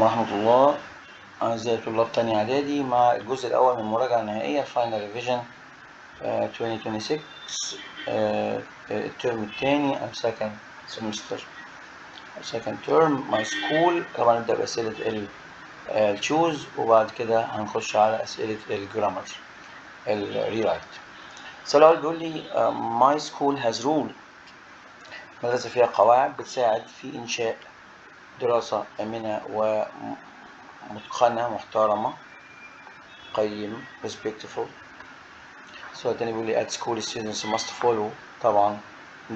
ورحمة الله. أعزائي طلاب تانية إعدادي مع الجزء الأول من المراجعة النهائية Final Revision 2026 الترم الثاني أو second semester second term my school. طبعا نبدأ بأسئلة التشوز وبعد كده هنخش على أسئلة الجرامر الريرايت. السؤال الأول بيقول لي my school has rule. مدرسة فيها قواعد بتساعد في إنشاء دراسة آمنة ومتقنة محترمة قيم respectful. السؤال التاني بيقول لي at school students must follow طبعا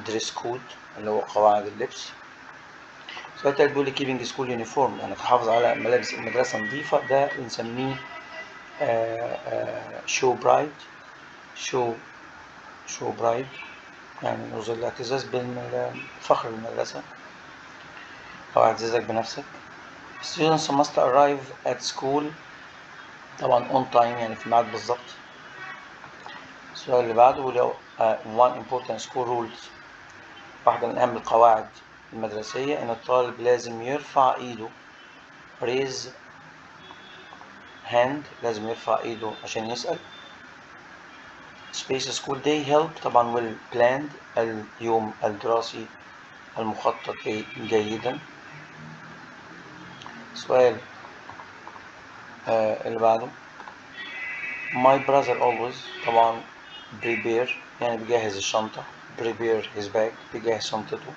dress code اللي هو قواعد اللبس. السؤال التالت بيقول لي keeping school uniform يعني تحافظ على ملابس المدرسة نظيفة، ده بنسميه show pride show pride يعني نظهر الاعتزاز بالفخر بالمدرسة أو اعتزازك بنفسك. students must arrive at school طبعا on time يعني في الميعاد بالظبط. السؤال اللي بعده بيقول one important school rules واحدة من أهم القواعد المدرسية إن الطالب لازم يرفع إيده raise hand لازم يرفع إيده عشان يسأل. space school day help طبعا well planned اليوم الدراسي المخطط جيدا. السؤال اللي بعده my brother always طبعا prepare يعني بيجهز الشنطة prepare his bag بيجهز شنطته.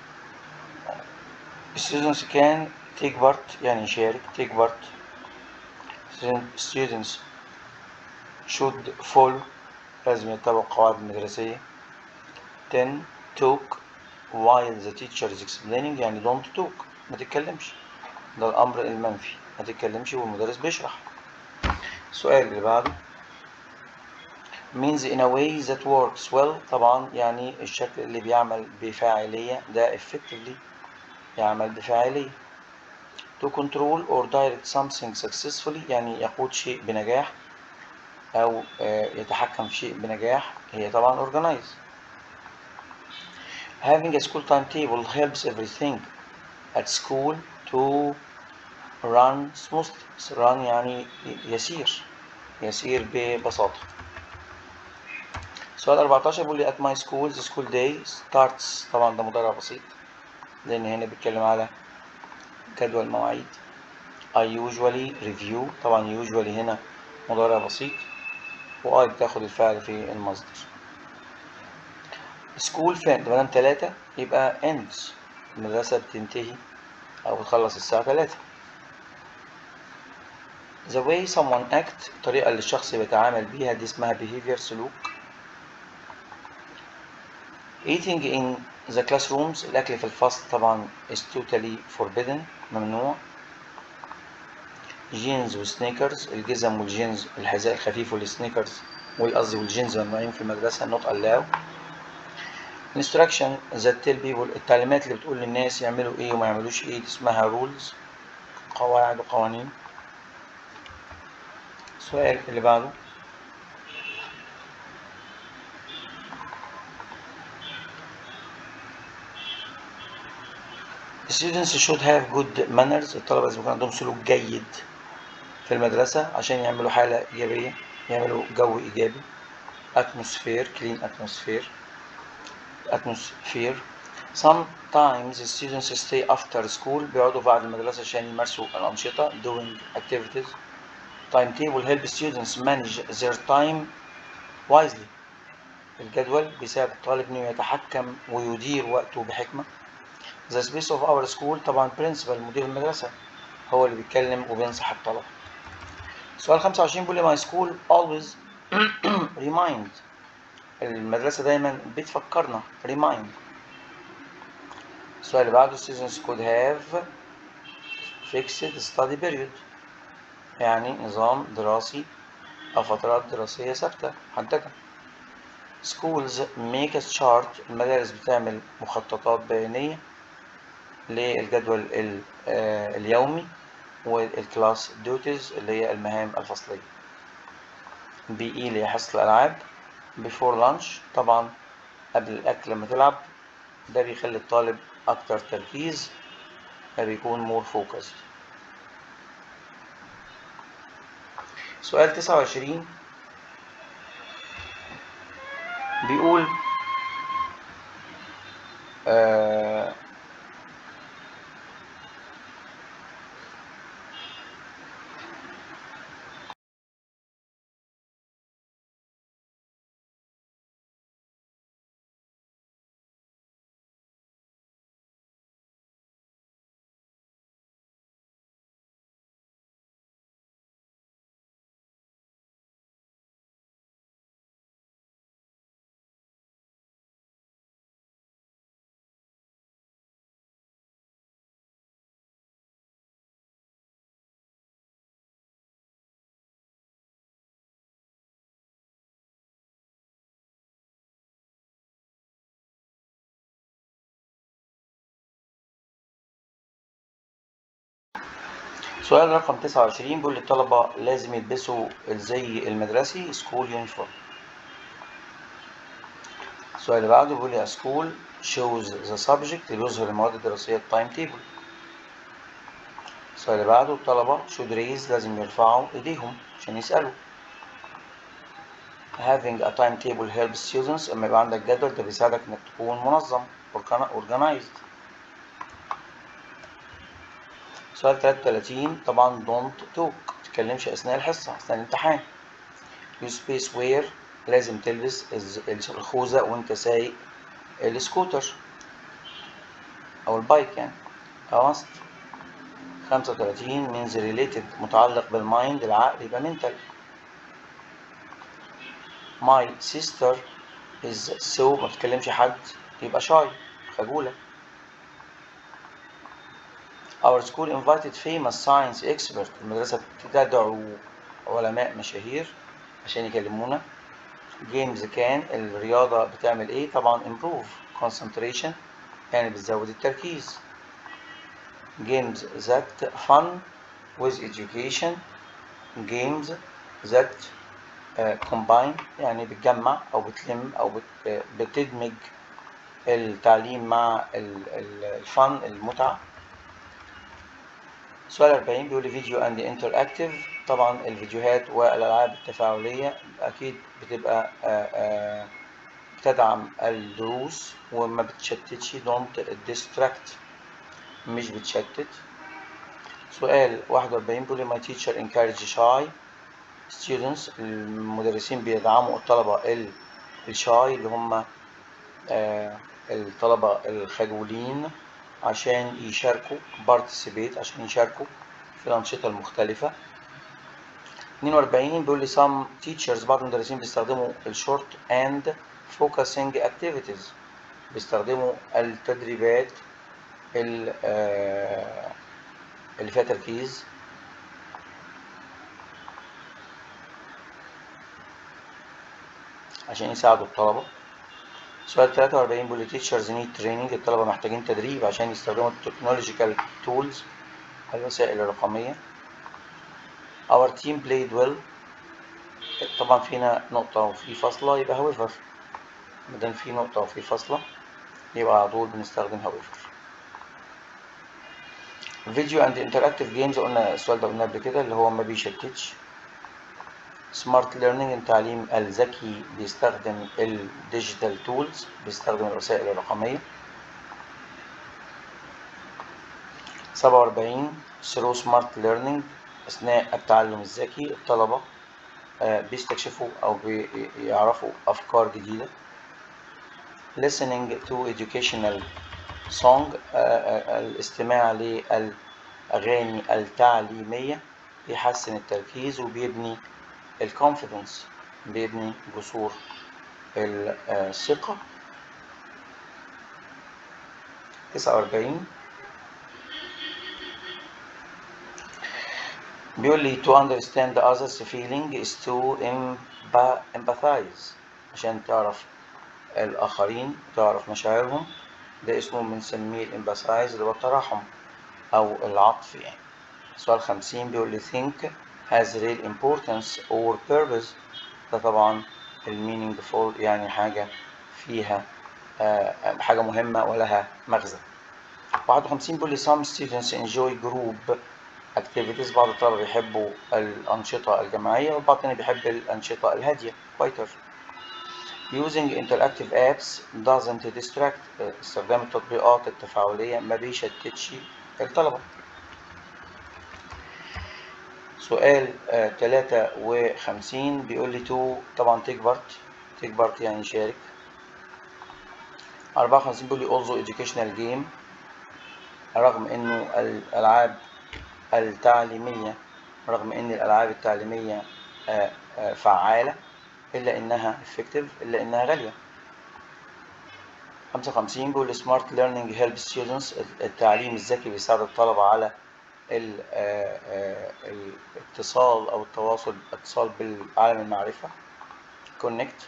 students can take part يعني يشارك take part. students should follow لازم يتبعوا القواعد المدرسية. 10 talk while the teacher is explaining يعني don't talk ما تتكلمش، ده الأمر المنفي ما تتكلمش والمدرس بيشرح. السؤال اللي بعده means in a way that works well طبعا يعني الشكل اللي بيعمل بفاعلية، ده effectively يعمل بفاعلية. to control or direct something successfully يعني يقود شيء بنجاح أو يتحكم في شيء بنجاح، هي طبعا organize. having a school timetable helps everything at school to run smoothly. run يعني يسير ببساطة. سؤال 14 بيقول لي at my school the school day starts طبعا ده مضارع بسيط لأن هنا بيتكلم على جدول مواعيد. I usually review طبعا usually هنا مضارع بسيط و I بتاخد الفعل في المصدر. school فين؟ مادام 3 يبقى ends المدرسة بتنتهي أو بتخلص الساعة 3. the way someone act الطريقة اللي الشخص بيتعامل بيها دي اسمها behavior سلوك. eating in the classrooms الأكل في الفصل طبعا is totally forbidden ممنوع. جينز وسنيكرز الجزم والجينز الحذاء الخفيف والسنيكرز والقصدي والجينز ممنوعين في المدرسة not allowed. instruction that tell people التعليمات اللي بتقول للناس يعملوا ايه وما يعملوش ايه دي اسمها rules قواعد وقوانين. السؤال اللي بعده students should have good manners الطلبة لازم يكون عندهم سلوك جيد في المدرسة عشان يعملوا حالة إيجابية يعملوا جو إيجابي. atmosphere clean atmosphere. sometimes students stay after school بيقعدوا بعد المدرسة عشان يمارسوا الأنشطة doing activities. timetable help students manage their time wisely الجدول بيساعد الطالب إنه يتحكم ويدير وقته بحكمة. the space of our school طبعا principal مدير المدرسة هو اللي بيتكلم وبينصح الطلبة. سؤال 25 بيقول لي my school always remind المدرسة دايما بتفكرنا remind. السؤال اللي بعده students could have fixed study period يعني نظام دراسي أو فترات دراسية ثابتة محددة. schools make a chart المدارس بتعمل مخططات بيانية للجدول اليومي والكلاس duties اللي هي المهام الفصلية. PE اللي هي حصة الألعاب. before lunch طبعا قبل الأكل لما تلعب ده بيخلي الطالب أكتر تركيز فبيكون more focused. سؤال 29 بيقول سؤال رقم 29 بيقول للطلبة لازم يلبسوا الزي المدرسي سكول يونيفورم. السؤال اللي بعده بيقول لي school shows the subject بيظهر المواد الدراسية التايم تيبل. السؤال اللي بعده الطلبة should raise لازم يرفعوا ايديهم عشان يسألوا. having a timetable helps students اما يبقى عندك جدول ده بيساعدك انك تكون منظم organized. سؤال 33 طبعا don't talk متتكلمش اثناء الحصة اثناء الامتحان. use space wear لازم تلبس الخوذة وانت سايق السكوتر او البايك يعني must. 35 means related متعلق بالمايند العقل يبقى mental. my sister is so ما بتكلمش حد يبقى shy خجولة. our school invited famous science expert المدرسة بتدعو علماء مشاهير عشان يكلمونا. games كان الرياضة بتعمل ايه طبعا improve concentration يعني بتزود التركيز. games that fun with education games that combine يعني بتجمع أو بتلم أو بتدمج التعليم مع الفن المتعة. سؤال 40 بيقول لي فيديو اند انتراكتيف طبعا الفيديوهات والألعاب التفاعلية أكيد بتبقى بتدعم الدروس وما بتشتتش don't distract مش بتشتت. سؤال 41 بيقول لي my teacher encourage shy students المدرسين بيدعموا الطلبة الشاي اللي هم الطلبة الخجولين عشان يشاركوا participate عشان يشاركوا في الأنشطة المختلفة. 42 بيقول لي some teachers بعض المدرسين بيستخدموا الشورت and focusing activities بيستخدموا التدريبات اللي فيها تركيز عشان يساعدوا الطلبة. سؤال 43 بيقول لي teachers need training الطلبة محتاجين تدريب عشان يستخدموا التكنولوجيكال تولز الوسائل الرقمية. our team played well طبعا فينا نقطة وفي فاصلة يبقى however مادام في نقطة وفي فاصلة يبقى على طول بنستخدم however. فيديو اند انتراكتيف جيمز قلنا السؤال ده قلنا قبل كده اللي هو ما بيشتتش. سمارت ليرنينج التعليم الذكي بيستخدم الديجيتال تولز بيستخدم الوسائل الرقمية. 47 ثرو سمارت ليرنينج أثناء التعلم الذكي الطلبة بيستكشفوا أو بيعرفوا أفكار جديدة. listening to educational song الاستماع للأغاني التعليمية بيحسن التركيز وبيبني الكونفيدنس بيبني جسور الثقة. 49 بيقول لي to understand the others feeling is to empathize عشان تعرف الآخرين تعرف مشاعرهم ده اسمه بنسميه الامباثايز اللي هو التراحم أو العطف يعني. سؤال 50 بيقول لي think has real importance or purpose ده طبعا meaningful يعني حاجة فيها حاجة مهمة ولها مغزى. 51 بيقول لي some students enjoy group activities. بعض الطلبة بيحبوا الأنشطة الجماعية والبعض التاني بيحب الأنشطة الهادية quieter. Using interactive apps doesn't distract. استخدام التطبيقات التفاعلية ما بيشتتش الطلبة. سؤال 53 بيقول لي to طبعا take part يعني يشارك. 54 بيقول لي also educational game. رغم انه الالعاب التعليمية فعالة الا انها effective الا انها غالية. 55 بيقول smart learning helps students. التعليم الذكي بيساعد الطلبة على الاتصال او الاتصال بالعالم المعرفة connect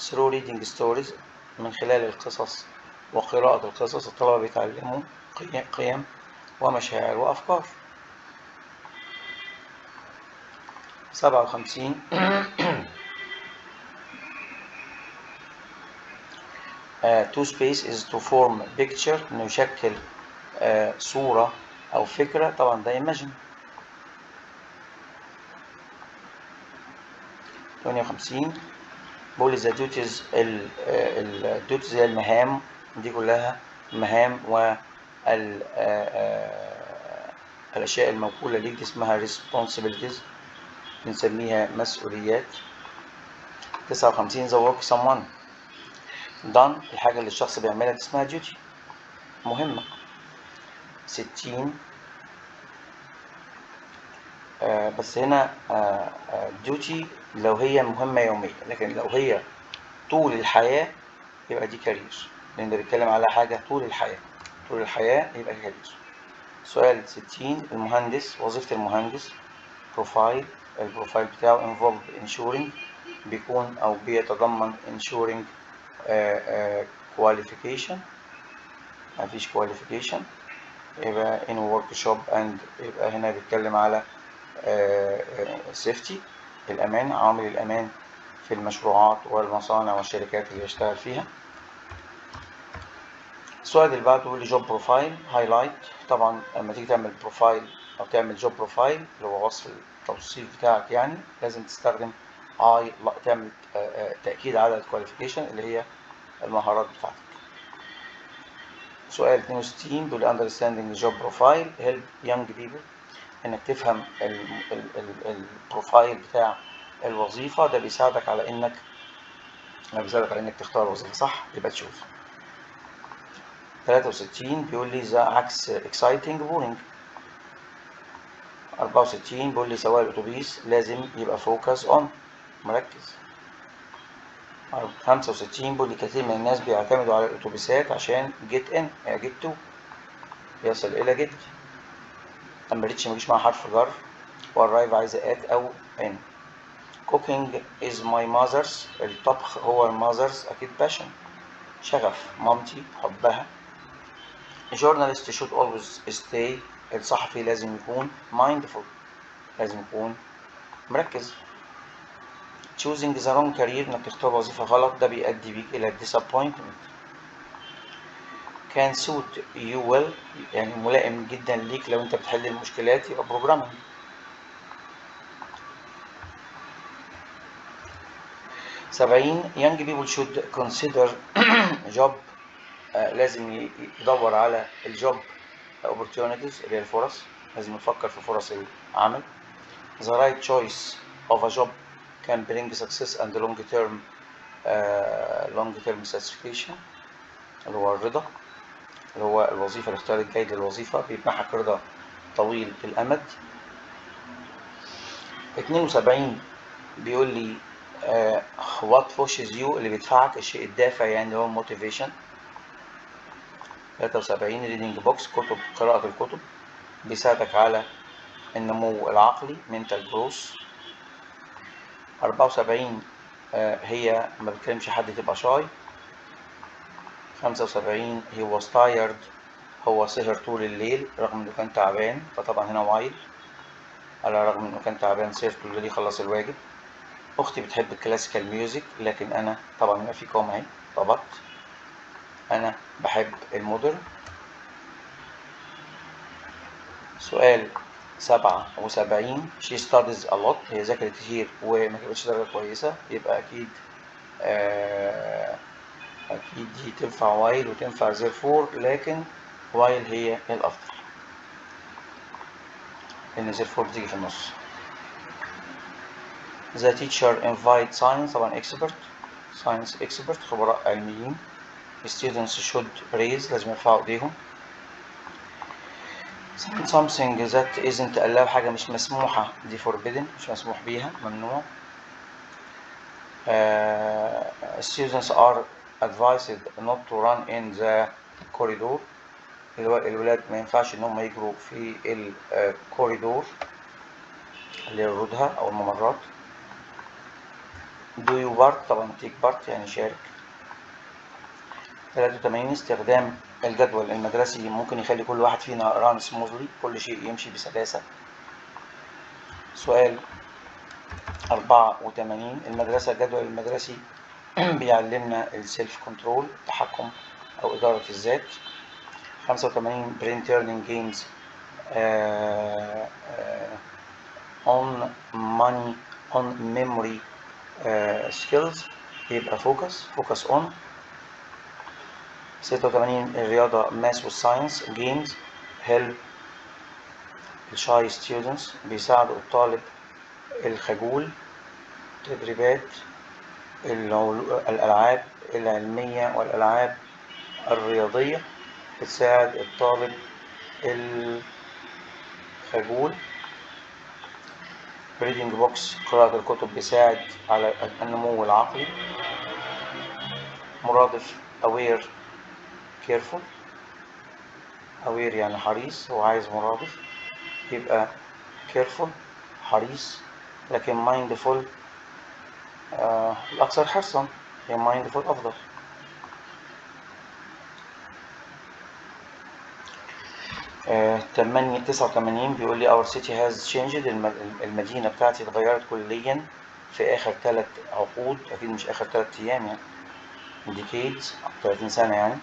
through reading stories. من خلال القصص وقراءة القصص الطلبة بيتعلموا قيم ومشاعر وأفكار. 57 to space is to form picture. إنه يشكل صورة أو فكرة، طبعا ده imagine. 58 بقول the duties الduties هي المهام دي كلها المهام الأشياء الموكولة ليك دي اسمها responsibilities بنسميها مسؤوليات. 59 the work someone done الحاجة اللي الشخص بيعملها اسمها duty مهمة. 60 بس هنا duty لو هي مهمة يومية، لكن لو هي طول الحياة يبقى دي كارير، لأن ده بيتكلم على حاجة طول الحياة يبقى كارير. سؤال 60 المهندس، وظيفة المهندس بروفايل، البروفايل بتاعه involve ensuring بيكون أو بيتضمن ensuring qualification، مفيش qualification يبقى in workshop and يبقى هنا بيتكلم على safety الأمان، عوامل الأمان في المشروعات والمصانع والشركات اللي يشتغل فيها. السؤال اللي بعده بيقول لي جوب بروفايل هايلايت. طبعا لما تيجي تعمل بروفايل او تعمل جوب بروفايل اللي هو وصف التوصيف بتاعك يعني لازم تستخدم تعمل تأكيد على الكواليفيكيشن اللي هي المهارات بتاعتك. سؤال 62 بيقول understanding job profile help young people. انك تفهم البروفايل بتاع الوظيفة ده بيساعدك على انك تختار وظيفة صح يبقى تشوف. 63 بيقول لي ذا عكس exciting boring. 64 بيقول لي سواق الأتوبيس لازم يبقى focus on مركز. 65 بيقول لي كثير من الناس بيعتمدوا على الأتوبيسات عشان get in يعني get to يصل إلى get. أما reach مجيش مع حرف جر والرايف عايزة at أو in. cooking is my mother's الطبخ هو mother's أكيد passion شغف مامتي حبها. journalist should always stay الصحفي لازم يكون mindful لازم يكون مركز. choosing the wrong career انك تختار وظيفة غلط ده بيؤدي بيك الى disappointment. can suit you well يعني ملائم جدا ليك لو انت بتحل المشكلات يبقى programming. 70 young people should consider job لازم يدور على الجوب opportunities اللي هي الفرص لازم يفكر في فرص العمل. the right choice of a job can bring success and long term satisfaction اللي هو الرضا اللي هو الوظيفة الاختيار الجيد للوظيفة بيمنحك رضا طويل الأمد. 72 بيقول لي what pushes you اللي بيدفعك الشيء الدافع يعني اللي هو motivation. 73 reading books قراءة الكتب بيساعدك على النمو العقلي mental growth. 74 هي ما بتكلمش حد تبقى شاي. 75 he was tired هو سهر طول الليل رغم انه كان تعبان فطبعا هنا while على الرغم انه كان تعبان سهر طول الليل يخلص الواجب. اختي بتحب الكلاسيكال ميوزك لكن انا طبعا ما في كوم اهي طبعا انا بحب المودرن. سؤال 77. she studies a lot، هي ذاكرت كتير وما جابتش درجة كويسة، يبقى أكيد أكيد دي تنفع while وتنفع therefore، لكن while هي الأفضل لأن therefore بتيجي في النص. the teacher invite science، طبعا expert، science expert خبراء علميين. students should raise، لازم يرفعوا ايديهم. something that isn't allowed، حاجة مش مسموحة، دي forbidden، مش مسموح بيها، ممنوع. students are advised not to run in the corridor، الولاد ما ينفعش ان هم يجروا في الكوريدور اللي هي الردهة او الممرات. do you part، طبعا take part يعني شارك. 83. استخدام الجدول المدرسي ممكن يخلي كل واحد فينا run smoothly، كل شيء يمشي بسلاسة. سؤال 84. المدرسة، الجدول المدرسي بيعلمنا السيلف كنترول، التحكم أو إدارة الذات. 85. brain turning games on money on memory skills، يبقى focus on. 86. الرياضة math والساينس games help shy students، بيساعدوا الطالب الخجول. تدريبات الألعاب العلمية والألعاب الرياضية بتساعد الطالب الخجول. reading books، قراءة الكتب بيساعد على النمو العقلي. مرادف aware careful، aware يعني حريص، هو عايز مرادف يبقى careful حريص، لكن mindful الأكثر حرصا، هي mindful أفضل. 89 بيقول لي our city has changed، المدينة بتاعتي اتغيرت كليا في آخر 3 عقود، أكيد مش آخر 3 أيام يعني، decades 30 سنة يعني.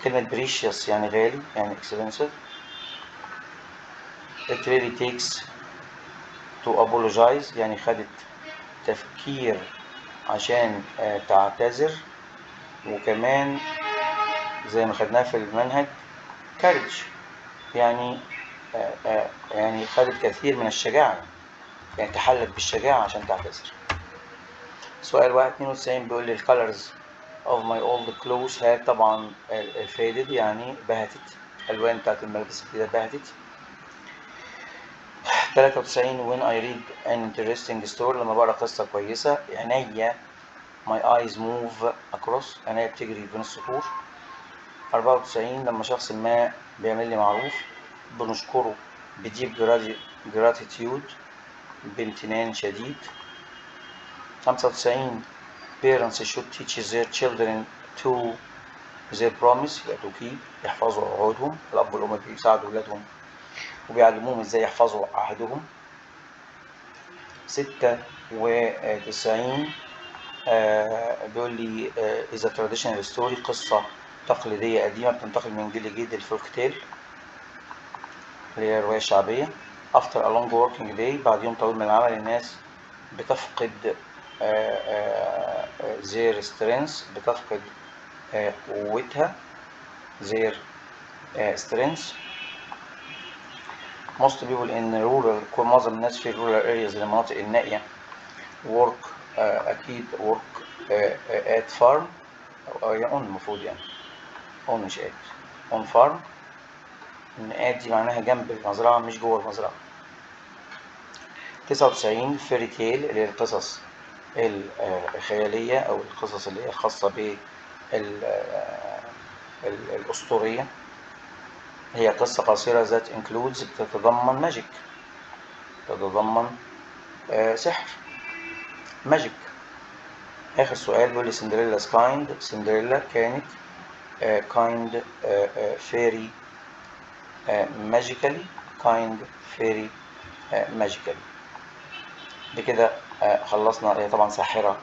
كلمة precious يعني غالي، يعني expensive. it really takes to apologize يعني خدت تفكير عشان تعتذر، وكمان زي ما خدناه في المنهج courage يعني يعني خدت كثير من الشجاعة، يعني تحلت بالشجاعة عشان تعتذر. سؤال 92 بيقول لي colors of my old clothes have، طبعا faded يعني بهتت، الألوان بتاعت الملابس كده بهتت. 93 when I read an interesting story، لما بقرأ قصة كويسة عينيا my eyes move across، عينيا بتجري بين السطور. 94 لما شخص ما بيعمل لي معروف بنشكره بديب gratitude، بامتنان شديد. 95 parents should teach their children to their promise، يبقى to keep، يحفظوا عهودهم. الأب والأم بيساعدوا أولادهم وبيعلموهم إزاي يحفظوا عهدهم. 96 بيقول لي is a traditional story، قصة تقليدية قديمة بتنتقل من جيل لجيل، الفولك تيل اللي هي الرواية الشعبية. after a long working day، بعد يوم طويل من العمل الناس بتفقد their strength، بتفقد قوتها their strength. most people in rural، معظم الناس في rural areas، المناطق النائية work أكيد work at farm أو on، المفروض يعني on مش at on farm، إن at دي معناها جنب المزرعة مش جوه المزرعة. 99 fairy tale اللي هي القصص الخيالية أو القصص اللي هي الخاصة بالأسطورية، هي قصة قصيرة that includes، بتتضمن ماجيك، تتضمن سحر ماجيك. آخر سؤال بيقول لي سندريلا's kind، سندريلا كانت kind fairy magically، kind fairy magically. بكده خلصنا. هي طبعا ساحرة،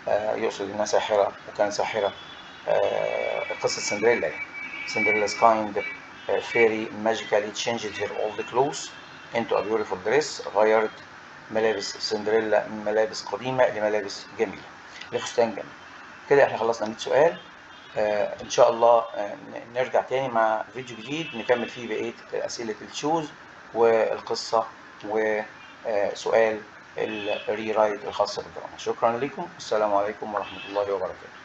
يقصد انها ساحرة وكان ساحرة، قصة سندريلا يعني. Cinderella's kind fairy magically changed her old clothes into a beautiful dress. غيرت ملابس سندريلا من ملابس قديمة لملابس جميلة، لفستان جميل. كده احنا خلصنا 100 سؤال. ان شاء الله نرجع تاني مع فيديو جديد نكمل فيه بقية اسئلة الشوز والقصة وسؤال الري رايت الخاصة بالدراما. شكرا لكم، السلام عليكم ورحمة الله وبركاته.